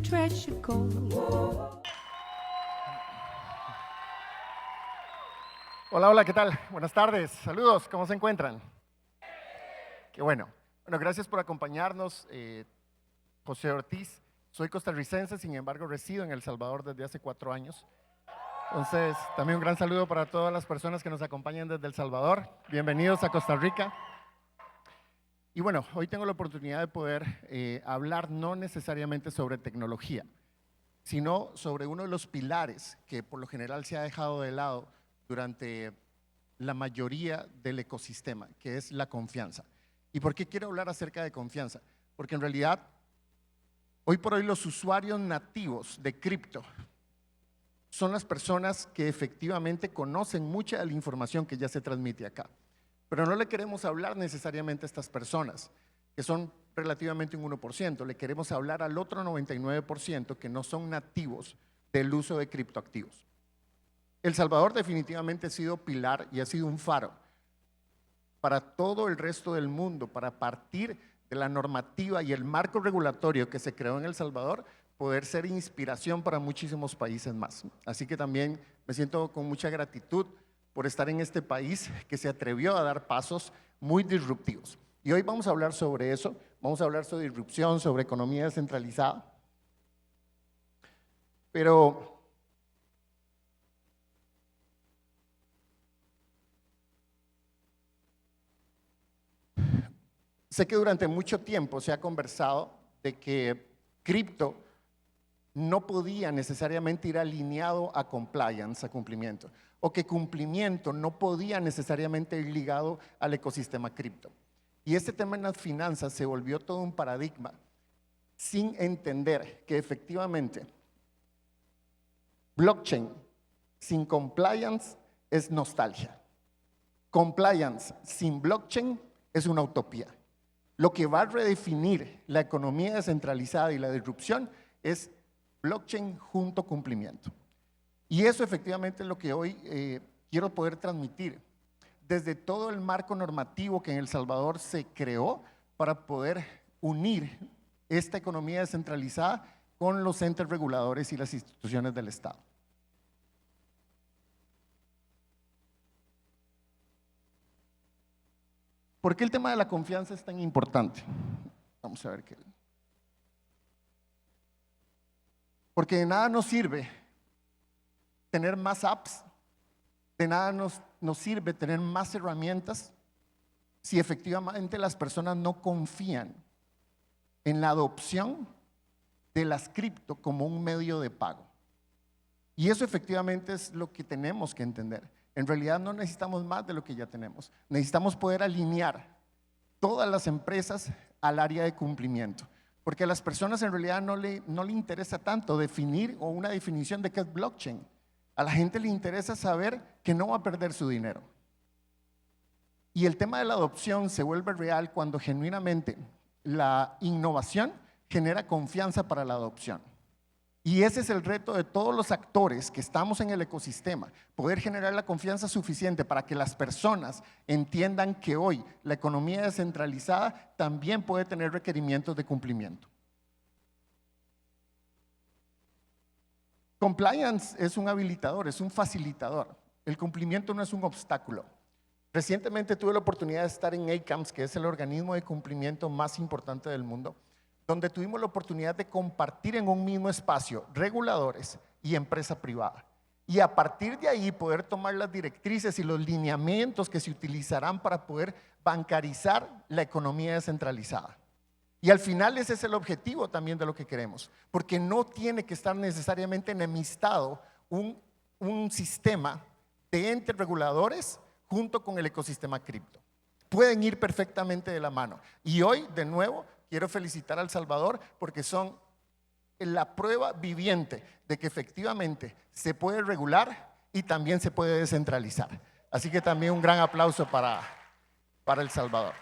treasure gold. Hola, hola, ¿qué tal? Buenas tardes, saludos, ¿cómo se encuentran? Qué bueno. Bueno, gracias por acompañarnos. José Ortiz, soy costarricense, sin embargo resido en El Salvador desde hace 4 años. Entonces, también un gran saludo para todas las personas que nos acompañan desde El Salvador. Bienvenidos a Costa Rica. Y bueno, hoy tengo la oportunidad de poder hablar no necesariamente sobre tecnología, sino sobre uno de los pilares que por lo general se ha dejado de lado durante la mayoría del ecosistema, que es la confianza. ¿Y por qué quiero hablar acerca de confianza? Porque en realidad, hoy por hoy los usuarios nativos de cripto son las personas que efectivamente conocen mucha de la información que ya se transmite acá. Pero no le queremos hablar necesariamente a estas personas, que son relativamente un 1%, le queremos hablar al otro 99% que no son nativos del uso de criptoactivos. El Salvador definitivamente ha sido pilar y ha sido un faro para todo el resto del mundo, para partir de la normativa y el marco regulatorio que se creó en El Salvador, poder ser inspiración para muchísimos países más. Así que también me siento con mucha gratitud por estar en este país que se atrevió a dar pasos muy disruptivos. Y hoy vamos a hablar sobre eso, vamos a hablar sobre disrupción, sobre economía descentralizada. Pero sé que durante mucho tiempo se ha conversado de que cripto no podía necesariamente ir alineado a compliance, a cumplimiento, o que cumplimiento no podía necesariamente ir ligado al ecosistema cripto. Y este tema en las finanzas se volvió todo un paradigma, sin entender que efectivamente blockchain sin compliance es nostalgia. Compliance sin blockchain es una utopía. Lo que va a redefinir la economía descentralizada y la disrupción es blockchain junto cumplimiento. Y eso efectivamente es lo que hoy quiero poder transmitir desde todo el marco normativo que en El Salvador se creó para poder unir esta economía descentralizada con los entes reguladores y las instituciones del Estado. ¿Por qué el tema de la confianza es tan importante? Vamos a ver qué. Porque de nada nos sirve tener más apps, de nada nos sirve tener más herramientas si efectivamente las personas no confían en la adopción de las cripto como un medio de pago. Y eso efectivamente es lo que tenemos que entender. En realidad no necesitamos más de lo que ya tenemos. Necesitamos poder alinear todas las empresas al área de cumplimiento. Porque a las personas en realidad no le interesa tanto definir o una definición de qué es blockchain. A la gente le interesa saber que no va a perder su dinero. Y el tema de la adopción se vuelve real cuando genuinamente la innovación genera confianza para la adopción. Y ese es el reto de todos los actores que estamos en el ecosistema, poder generar la confianza suficiente para que las personas entiendan que hoy la economía descentralizada también puede tener requerimientos de cumplimiento. Compliance es un habilitador, es un facilitador. El cumplimiento no es un obstáculo. Recientemente tuve la oportunidad de estar en ACAMS, que es el organismo de cumplimiento más importante del mundo, donde tuvimos la oportunidad de compartir en un mismo espacio reguladores y empresa privada. Y a partir de ahí poder tomar las directrices y los lineamientos que se utilizarán para poder bancarizar la economía descentralizada. Y al final ese es el objetivo también de lo que queremos, porque no tiene que estar necesariamente enemistado un sistema de entes reguladores junto con el ecosistema cripto. Pueden ir perfectamente de la mano. Y hoy, de nuevo, quiero felicitar a El Salvador porque son la prueba viviente de que efectivamente se puede regular y también se puede descentralizar. Así que también un gran aplauso para El Salvador.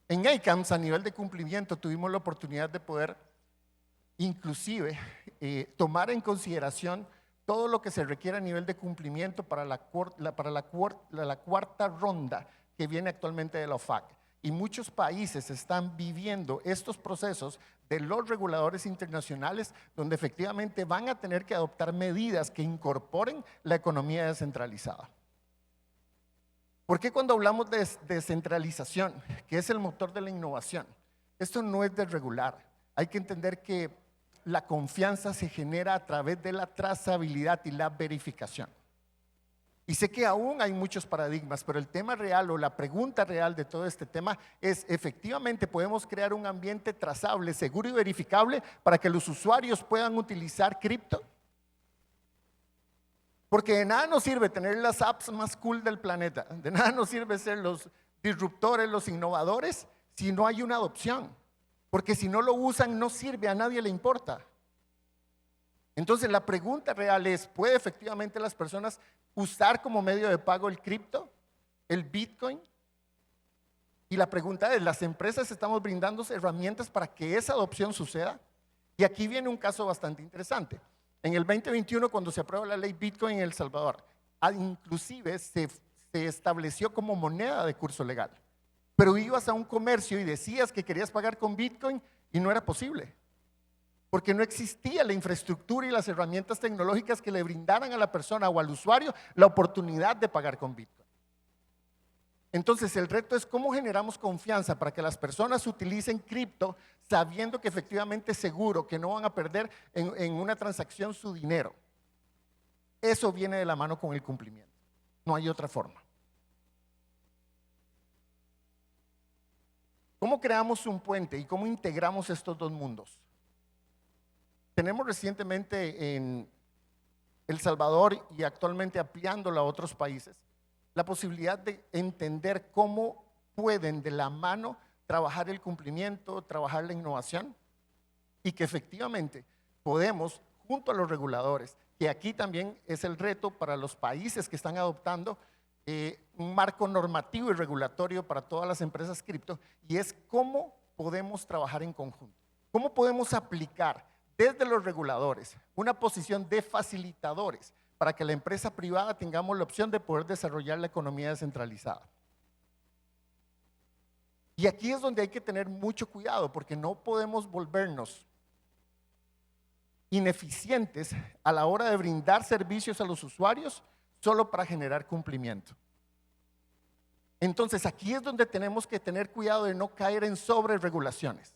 En ACAMS, a nivel de cumplimiento, tuvimos la oportunidad de poder inclusive tomar en consideración todo lo que se requiere a nivel de cumplimiento para la cuarta ronda que viene actualmente de la OFAC. y muchos países están viviendo estos procesos de los reguladores internacionales, donde efectivamente van a tener que adoptar medidas que incorporen la economía descentralizada. ¿Por qué cuando hablamos de descentralización, que es el motor de la innovación? Esto no es desregular. Hay que entender que la confianza se genera a través de la trazabilidad y la verificación. Y sé que aún hay muchos paradigmas, pero el tema real o la pregunta real de todo este tema es, ¿efectivamente podemos crear un ambiente trazable, seguro y verificable para que los usuarios puedan utilizar cripto? Porque de nada nos sirve tener las apps más cool del planeta, de nada nos sirve ser los disruptores, los innovadores, si no hay una adopción. Porque si no lo usan, no sirve, a nadie le importa. Entonces la pregunta real es, ¿puede efectivamente las personas usar como medio de pago el cripto, el Bitcoin? Y la pregunta es, ¿las empresas estamos brindando herramientas para que esa adopción suceda? Y aquí viene un caso bastante interesante. En el 2021, cuando se aprueba la ley Bitcoin en El Salvador, inclusive se estableció como moneda de curso legal. Pero ibas a un comercio y decías que querías pagar con Bitcoin y no era posible. Porque no existía la infraestructura y las herramientas tecnológicas que le brindaran a la persona o al usuario la oportunidad de pagar con Bitcoin. Entonces el reto es cómo generamos confianza para que las personas utilicen cripto sabiendo que efectivamente es seguro, que no van a perder en una transacción su dinero. Eso viene de la mano con el cumplimiento. No hay otra forma. ¿Cómo creamos un puente y cómo integramos estos dos mundos? Tenemos recientemente en El Salvador y actualmente ampliándolo a otros países, la posibilidad de entender cómo pueden de la mano trabajar el cumplimiento, trabajar la innovación y que efectivamente podemos, junto a los reguladores, que aquí también es el reto para los países que están adoptando un marco normativo y regulatorio para todas las empresas cripto, y es cómo podemos trabajar en conjunto, cómo podemos aplicar desde los reguladores una posición de facilitadores para que la empresa privada tengamos la opción de poder desarrollar la economía descentralizada. Y aquí es donde hay que tener mucho cuidado porque no podemos volvernos ineficientes a la hora de brindar servicios a los usuarios solo para generar cumplimiento. Entonces aquí es donde tenemos que tener cuidado de no caer en sobreregulaciones.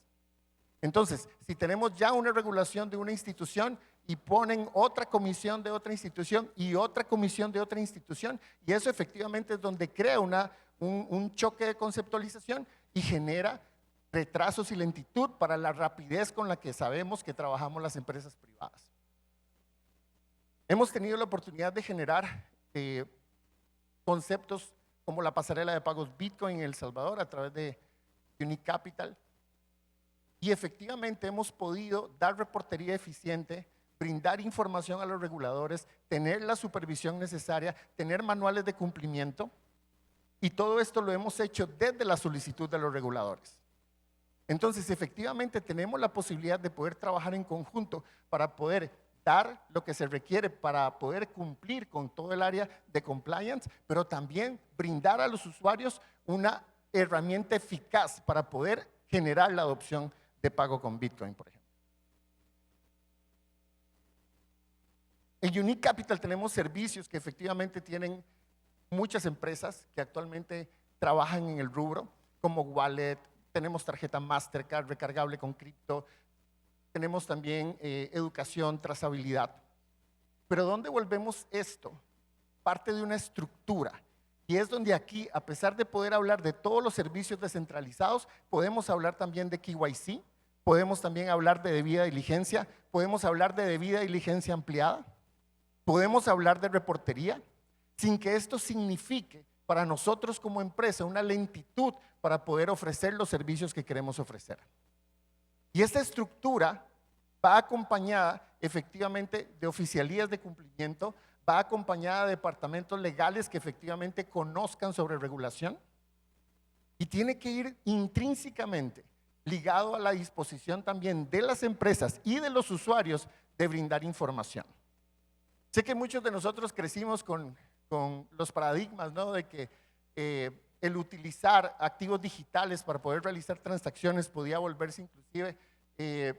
Entonces, si tenemos ya una regulación de una institución y ponen otra comisión de otra institución y otra comisión de otra institución, y eso efectivamente es donde crea un choque de conceptualización y genera retrasos y lentitud para la rapidez con la que sabemos que trabajamos las empresas privadas. Hemos tenido la oportunidad de generar conceptos como la pasarela de pagos Bitcoin en El Salvador a través de Unique Capital. Y efectivamente hemos podido dar reportería eficiente, brindar información a los reguladores, tener la supervisión necesaria, tener manuales de cumplimiento. Y todo esto lo hemos hecho desde la solicitud de los reguladores. Entonces, efectivamente tenemos la posibilidad de poder trabajar en conjunto para poder dar lo que se requiere para poder cumplir con todo el área de compliance, pero también brindar a los usuarios una herramienta eficaz para poder generar la adopción de pago con Bitcoin, por ejemplo. En Unique Capital tenemos servicios que efectivamente tienen muchas empresas que actualmente trabajan en el rubro, como wallet, tenemos tarjeta Mastercard recargable con cripto, tenemos también educación, trazabilidad. Pero ¿dónde volvemos esto? Parte de una estructura. Y es donde aquí, a pesar de poder hablar de todos los servicios descentralizados, podemos hablar también de KYC, podemos también hablar de debida diligencia, podemos hablar de debida diligencia ampliada, podemos hablar de reportería, sin que esto signifique para nosotros como empresa una lentitud para poder ofrecer los servicios que queremos ofrecer. Y esta estructura va acompañada efectivamente de oficialías de cumplimiento, va acompañada de departamentos legales que efectivamente conozcan sobre regulación y tiene que ir intrínsecamente ligado a la disposición también de las empresas y de los usuarios de brindar información. Sé que muchos de nosotros crecimos con los paradigmas, ¿no? De que el utilizar activos digitales para poder realizar transacciones podía volverse inclusive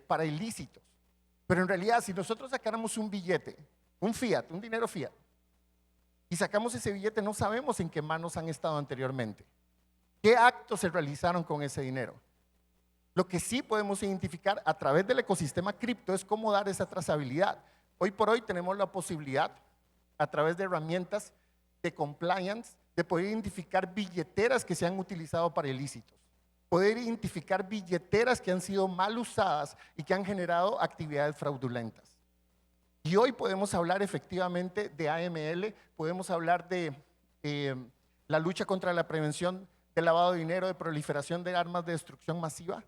para ilícitos. Pero en realidad, si nosotros sacáramos un billete, un fiat, un dinero fiat, y sacamos ese billete, no sabemos en qué manos han estado anteriormente. ¿Qué actos se realizaron con ese dinero? Lo que sí podemos identificar a través del ecosistema cripto es cómo dar esa trazabilidad. Hoy por hoy tenemos la posibilidad, a través de herramientas de compliance, de poder identificar billeteras que se han utilizado para ilícitos, poder identificar billeteras que han sido mal usadas y que han generado actividades fraudulentas. Y hoy podemos hablar efectivamente de AML, podemos hablar de la lucha contra la prevención del lavado de dinero, de proliferación de armas de destrucción masiva.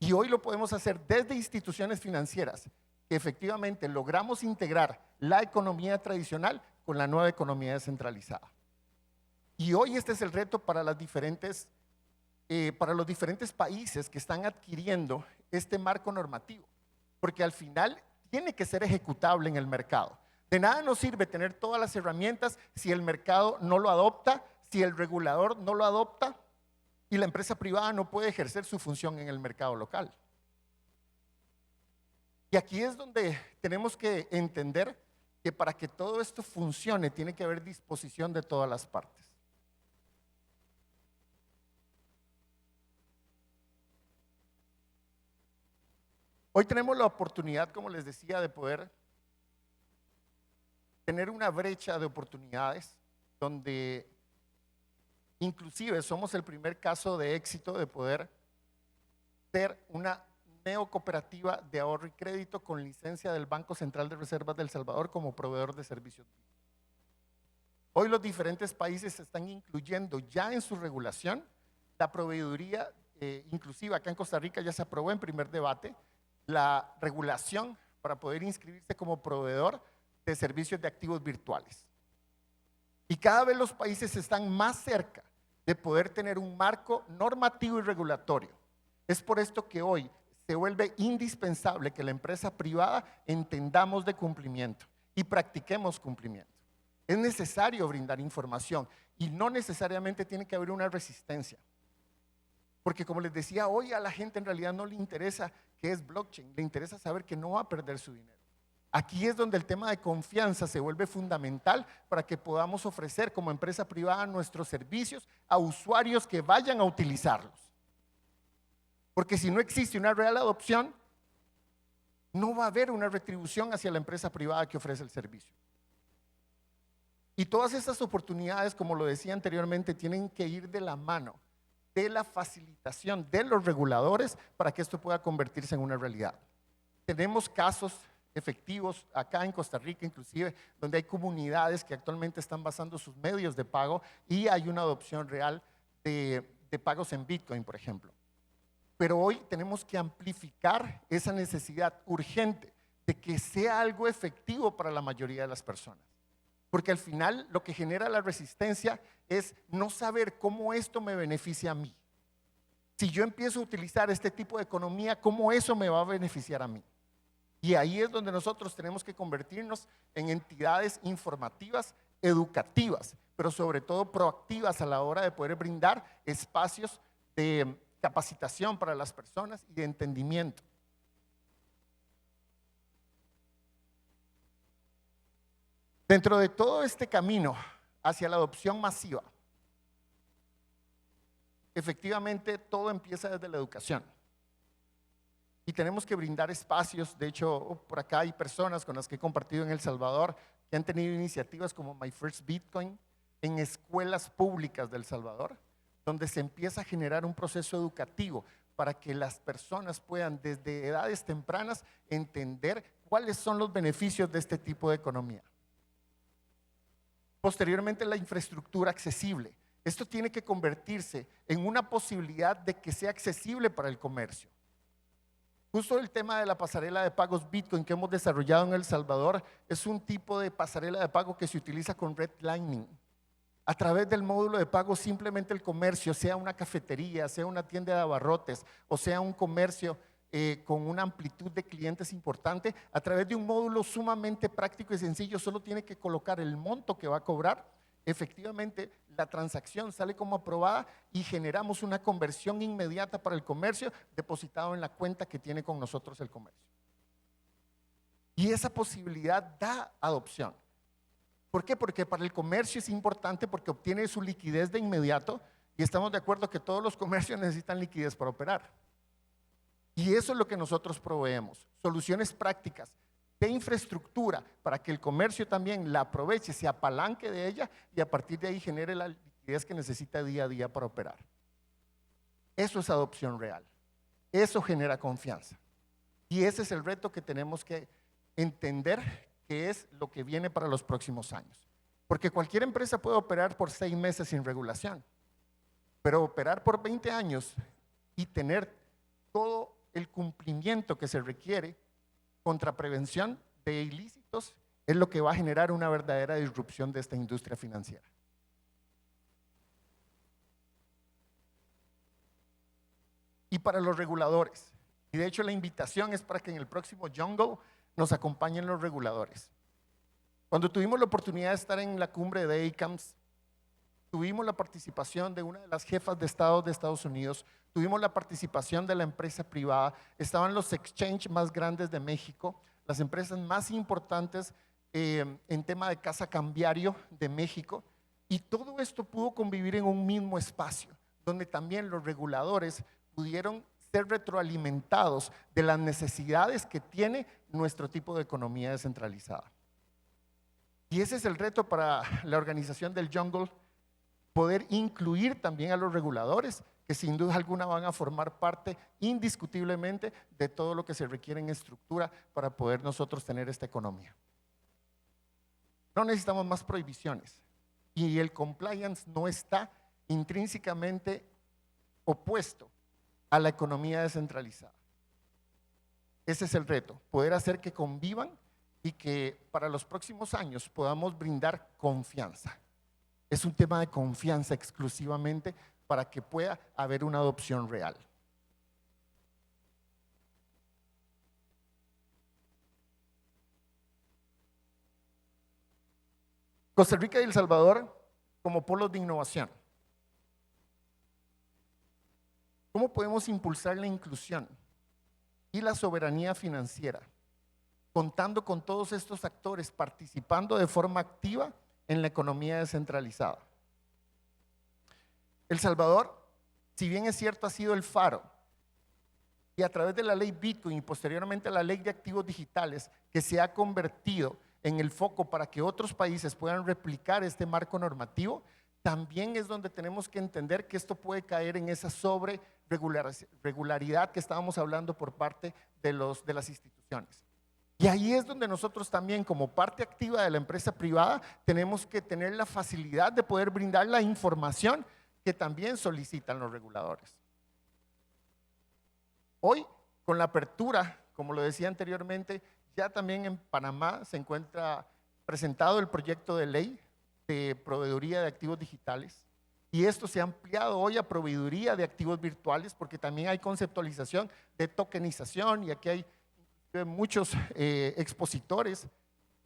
Y hoy lo podemos hacer desde instituciones financieras, que efectivamente logramos integrar la economía tradicional con la nueva economía descentralizada. Y hoy este es el reto para los diferentes países que están adquiriendo este marco normativo, porque al final tiene que ser ejecutable en el mercado. De nada nos sirve tener todas las herramientas si el mercado no lo adopta, si el regulador no lo adopta y la empresa privada no puede ejercer su función en el mercado local. Y aquí es donde tenemos que entender que para que todo esto funcione tiene que haber disposición de todas las partes. Hoy tenemos la oportunidad, como les decía, de poder tener una brecha de oportunidades donde inclusive somos el primer caso de éxito de poder ser una neocooperativa de ahorro y crédito con licencia del Banco Central de Reservas de El Salvador como proveedor de servicios. Hoy los diferentes países están incluyendo ya en su regulación la proveeduría, inclusive acá en Costa Rica ya se aprobó en primer debate la regulación para poder inscribirse como proveedor de servicios de activos virtuales. Y cada vez los países están más cerca de poder tener un marco normativo y regulatorio. Es por esto que hoy se vuelve indispensable que la empresa privada entendamos de cumplimiento y practiquemos cumplimiento. Es necesario brindar información y no necesariamente tiene que haber una resistencia. Porque como les decía, hoy a la gente en realidad no le interesa qué es blockchain, le interesa saber que no va a perder su dinero. Aquí es donde el tema de confianza se vuelve fundamental para que podamos ofrecer como empresa privada nuestros servicios a usuarios que vayan a utilizarlos. Porque si no existe una real adopción, no va a haber una retribución hacia la empresa privada que ofrece el servicio. Y todas estas oportunidades, como lo decía anteriormente, tienen que ir de la mano de la facilitación de los reguladores para que esto pueda convertirse en una realidad. Tenemos casos efectivos acá en Costa Rica, inclusive, donde hay comunidades que actualmente están basando sus medios de pago y hay una adopción real de pagos en Bitcoin, por ejemplo. Pero hoy tenemos que amplificar esa necesidad urgente de que sea algo efectivo para la mayoría de las personas. Porque al final lo que genera la resistencia es no saber cómo esto me beneficia a mí. Si yo empiezo a utilizar este tipo de economía, ¿cómo eso me va a beneficiar a mí? Y ahí es donde nosotros tenemos que convertirnos en entidades informativas, educativas, pero sobre todo proactivas a la hora de poder brindar espacios de capacitación para las personas y de entendimiento. Dentro de todo este camino hacia la adopción masiva, efectivamente todo empieza desde la educación. Y tenemos que brindar espacios. De hecho, por acá hay personas con las que he compartido en El Salvador que han tenido iniciativas como My First Bitcoin en escuelas públicas de El Salvador, donde se empieza a generar un proceso educativo para que las personas puedan desde edades tempranas entender cuáles son los beneficios de este tipo de economía. Posteriormente, la infraestructura accesible. Esto tiene que convertirse en una posibilidad de que sea accesible para el comercio. Justo el tema de la pasarela de pagos Bitcoin que hemos desarrollado en El Salvador es un tipo de pasarela de pago que se utiliza con redlining. A través del módulo de pago simplemente el comercio, sea una cafetería, sea una tienda de abarrotes o sea un comercio con una amplitud de clientes importante, a través de un módulo sumamente práctico y sencillo, solo tiene que colocar el monto que va a cobrar. Efectivamente, la transacción sale como aprobada y generamos una conversión inmediata para el comercio depositado en la cuenta que tiene con nosotros el comercio. Y esa posibilidad da adopción. ¿Por qué? Porque para el comercio es importante porque obtiene su liquidez de inmediato y estamos de acuerdo que todos los comercios necesitan liquidez para operar. Y eso es lo que nosotros proveemos, soluciones prácticas de infraestructura para que el comercio también la aproveche, se apalanque de ella y a partir de ahí genere la liquidez que necesita día a día para operar. Eso es adopción real, eso genera confianza. Y ese es el reto que tenemos que entender que es lo que viene para los próximos años. Porque cualquier empresa puede operar por 6 meses sin regulación, pero operar por 20 años y tener todo el cumplimiento que se requiere contra prevención de ilícitos es lo que va a generar una verdadera disrupción de esta industria financiera. Y para los reguladores, y de hecho la invitación es para que en el próximo Jungle nos acompañen los reguladores. Cuando tuvimos la oportunidad de estar en la cumbre de ACAMS, tuvimos la participación de una de las jefas de Estado de Estados Unidos, tuvimos la participación de la empresa privada, estaban los exchanges más grandes de México, las empresas más importantes en tema de casa cambiario de México, y todo esto pudo convivir en un mismo espacio, donde también los reguladores pudieron ser retroalimentados de las necesidades que tiene nuestro tipo de economía descentralizada. Y ese es el reto para la organización del Jungle, poder incluir también a los reguladores, que sin duda alguna van a formar parte indiscutiblemente de todo lo que se requiere en estructura para poder nosotros tener esta economía. No necesitamos más prohibiciones y el compliance no está intrínsecamente opuesto a la economía descentralizada. Ese es el reto, poder hacer que convivan y que para los próximos años podamos brindar confianza. Es un tema de confianza exclusivamente para que pueda haber una adopción real. Costa Rica y El Salvador como polos de innovación. ¿Cómo podemos impulsar la inclusión y la soberanía financiera, contando con todos estos actores participando de forma activa en la economía descentralizada? El Salvador, si bien es cierto, ha sido el faro y a través de la ley Bitcoin y posteriormente la ley de activos digitales que se ha convertido en el foco para que otros países puedan replicar este marco normativo, también es donde tenemos que entender que esto puede caer en esa regularidad que estábamos hablando por parte de las instituciones. Y ahí es donde nosotros también, como parte activa de la empresa privada, tenemos que tener la facilidad de poder brindar la información que también solicitan los reguladores. Hoy, con la apertura, como lo decía anteriormente, ya también en Panamá se encuentra presentado el proyecto de ley de proveeduría de activos digitales. Y esto se ha ampliado hoy a proveeduría de activos virtuales porque también hay conceptualización de tokenización y aquí hay muchos expositores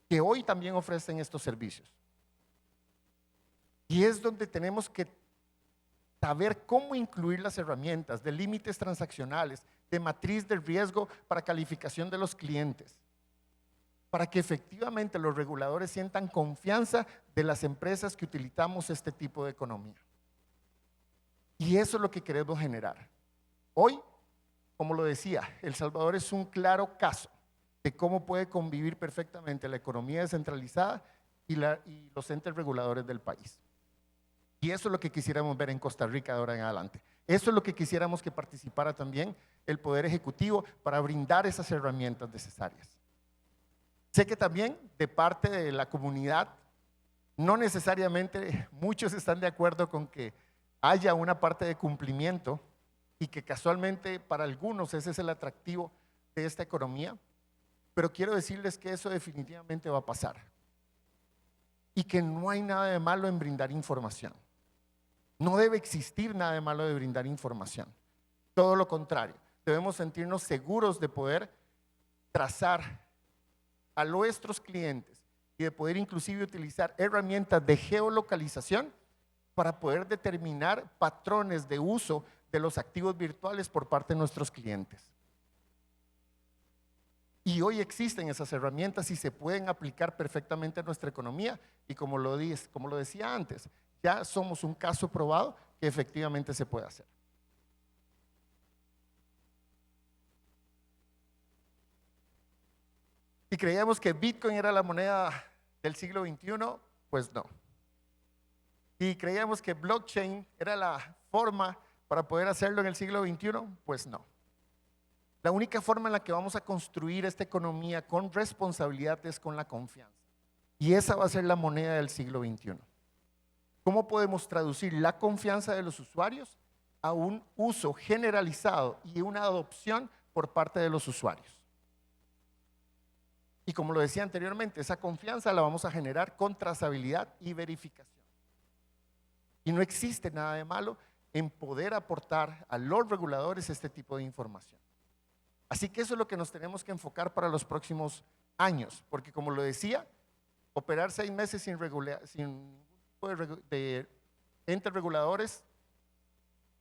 que hoy también ofrecen estos servicios. Y es donde tenemos que saber cómo incluir las herramientas de límites transaccionales, de matriz de riesgo para calificación de los clientes, para que efectivamente los reguladores sientan confianza de las empresas que utilizamos este tipo de economía. Y eso es lo que queremos generar. Hoy, como lo decía, El Salvador es un claro caso de cómo puede convivir perfectamente la economía descentralizada y los entes reguladores del país. Y eso es lo que quisiéramos ver en Costa Rica de ahora en adelante. Eso es lo que quisiéramos que participara también el Poder Ejecutivo para brindar esas herramientas necesarias. Sé que también de parte de la comunidad, no necesariamente muchos están de acuerdo con que haya una parte de cumplimiento y que casualmente para algunos ese es el atractivo de esta economía, pero quiero decirles que eso definitivamente va a pasar y que no hay nada de malo en brindar información. No debe existir nada de malo de brindar información. Todo lo contrario, debemos sentirnos seguros de poder trazar a nuestros clientes y de poder inclusive utilizar herramientas de geolocalización para poder determinar patrones de uso de los activos virtuales por parte de nuestros clientes. Y hoy existen esas herramientas y se pueden aplicar perfectamente a nuestra economía. Y como lo decía antes, ya somos un caso probado que efectivamente se puede hacer. Y creíamos que Bitcoin era la moneda del siglo XXI, pues no. Y creíamos que blockchain era la forma para poder hacerlo en el siglo XXI, pues no. La única forma en la que vamos a construir esta economía con responsabilidad es con la confianza. Y esa va a ser la moneda del siglo XXI. ¿Cómo podemos traducir la confianza de los usuarios a un uso generalizado y una adopción por parte de los usuarios? Y como lo decía anteriormente, esa confianza la vamos a generar con trazabilidad y verificación. Y no existe nada de malo en poder aportar a los reguladores este tipo de información. Así que eso es lo que nos tenemos que enfocar para los próximos años, porque como lo decía, operar 6 meses sin tipo de entes reguladores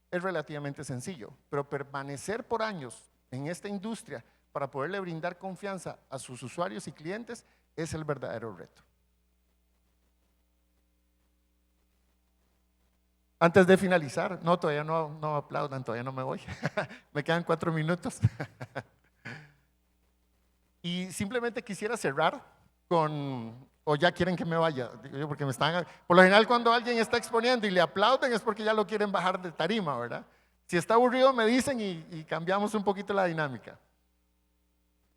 es relativamente sencillo, pero permanecer por años en esta industria para poderle brindar confianza a sus usuarios y clientes es el verdadero reto. Antes de finalizar, no, todavía no aplaudan, todavía no me voy, me quedan 4 minutos. Y simplemente quisiera cerrar con, o ya quieren que me vaya, digo yo, porque me están, por lo general cuando alguien está exponiendo y le aplauden es porque ya lo quieren bajar de tarima, ¿verdad? Si está aburrido me dicen y cambiamos un poquito la dinámica.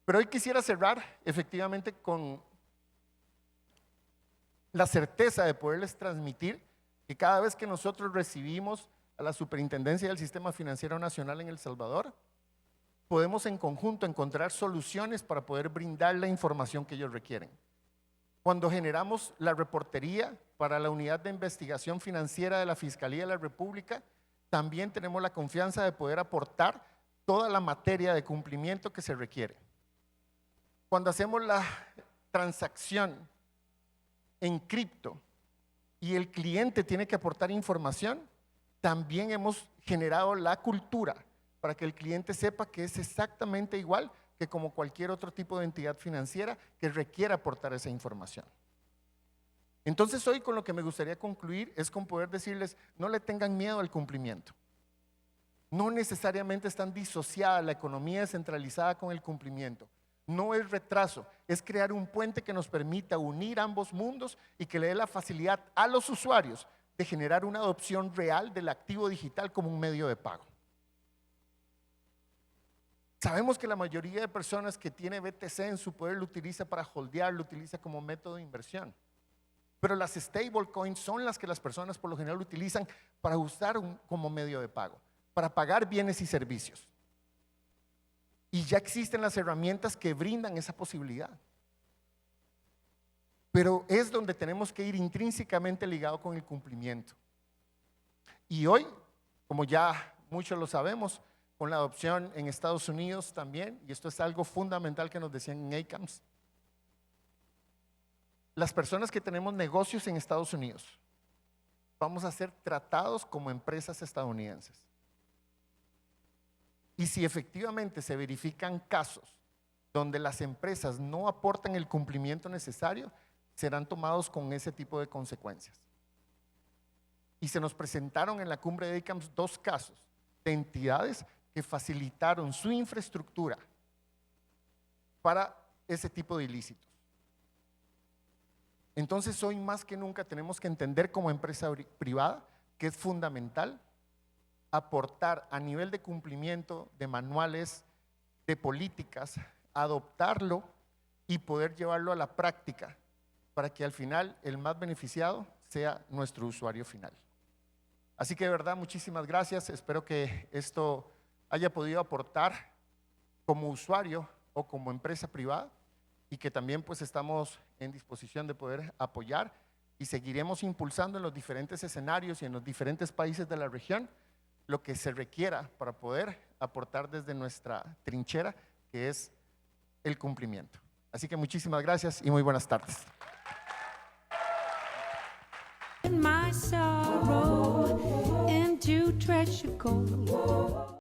Pero hoy quisiera cerrar efectivamente con la certeza de poderles transmitir que cada vez que nosotros recibimos a la Superintendencia del Sistema Financiero Nacional en El Salvador, podemos en conjunto encontrar soluciones para poder brindar la información que ellos requieren. Cuando generamos la reportería para la Unidad de Investigación Financiera de la Fiscalía de la República, también tenemos la confianza de poder aportar toda la materia de cumplimiento que se requiere. Cuando hacemos la transacción en cripto y el cliente tiene que aportar información, también hemos generado la cultura para que el cliente sepa que es exactamente igual que como cualquier otro tipo de entidad financiera que requiera aportar esa información. Entonces hoy con lo que me gustaría concluir es con poder decirles, no le tengan miedo al cumplimiento. No necesariamente están disociadas la economía descentralizada con el cumplimiento. No es retraso, es crear un puente que nos permita unir ambos mundos y que le dé la facilidad a los usuarios de generar una adopción real del activo digital como un medio de pago. Sabemos que la mayoría de personas que tiene BTC en su poder lo utiliza para holdear, lo utiliza como método de inversión. Pero las stablecoins son las que las personas por lo general utilizan para usar como medio de pago, para pagar bienes y servicios. Y ya existen las herramientas que brindan esa posibilidad. Pero es donde tenemos que ir intrínsecamente ligado con el cumplimiento. Y hoy, como ya muchos lo sabemos, con la adopción en Estados Unidos también, y esto es algo fundamental que nos decían en ACAMS, las personas que tenemos negocios en Estados Unidos vamos a ser tratados como empresas estadounidenses. Y si efectivamente se verifican casos donde las empresas no aportan el cumplimiento necesario, serán tomados con ese tipo de consecuencias. Y se nos presentaron en la cumbre de ICAMS 2 casos de entidades que facilitaron su infraestructura para ese tipo de ilícitos. Entonces hoy más que nunca tenemos que entender como empresa privada que es fundamental aportar a nivel de cumplimiento de manuales, de políticas, adoptarlo y poder llevarlo a la práctica para que al final el más beneficiado sea nuestro usuario final. Así que de verdad muchísimas gracias, espero que esto haya podido aportar como usuario o como empresa privada y que también pues estamos en disposición de poder apoyar y seguiremos impulsando en los diferentes escenarios y en los diferentes países de la región lo que se requiera para poder aportar desde nuestra trinchera, que es el cumplimiento. Así que muchísimas gracias y muy buenas tardes. treasure gold.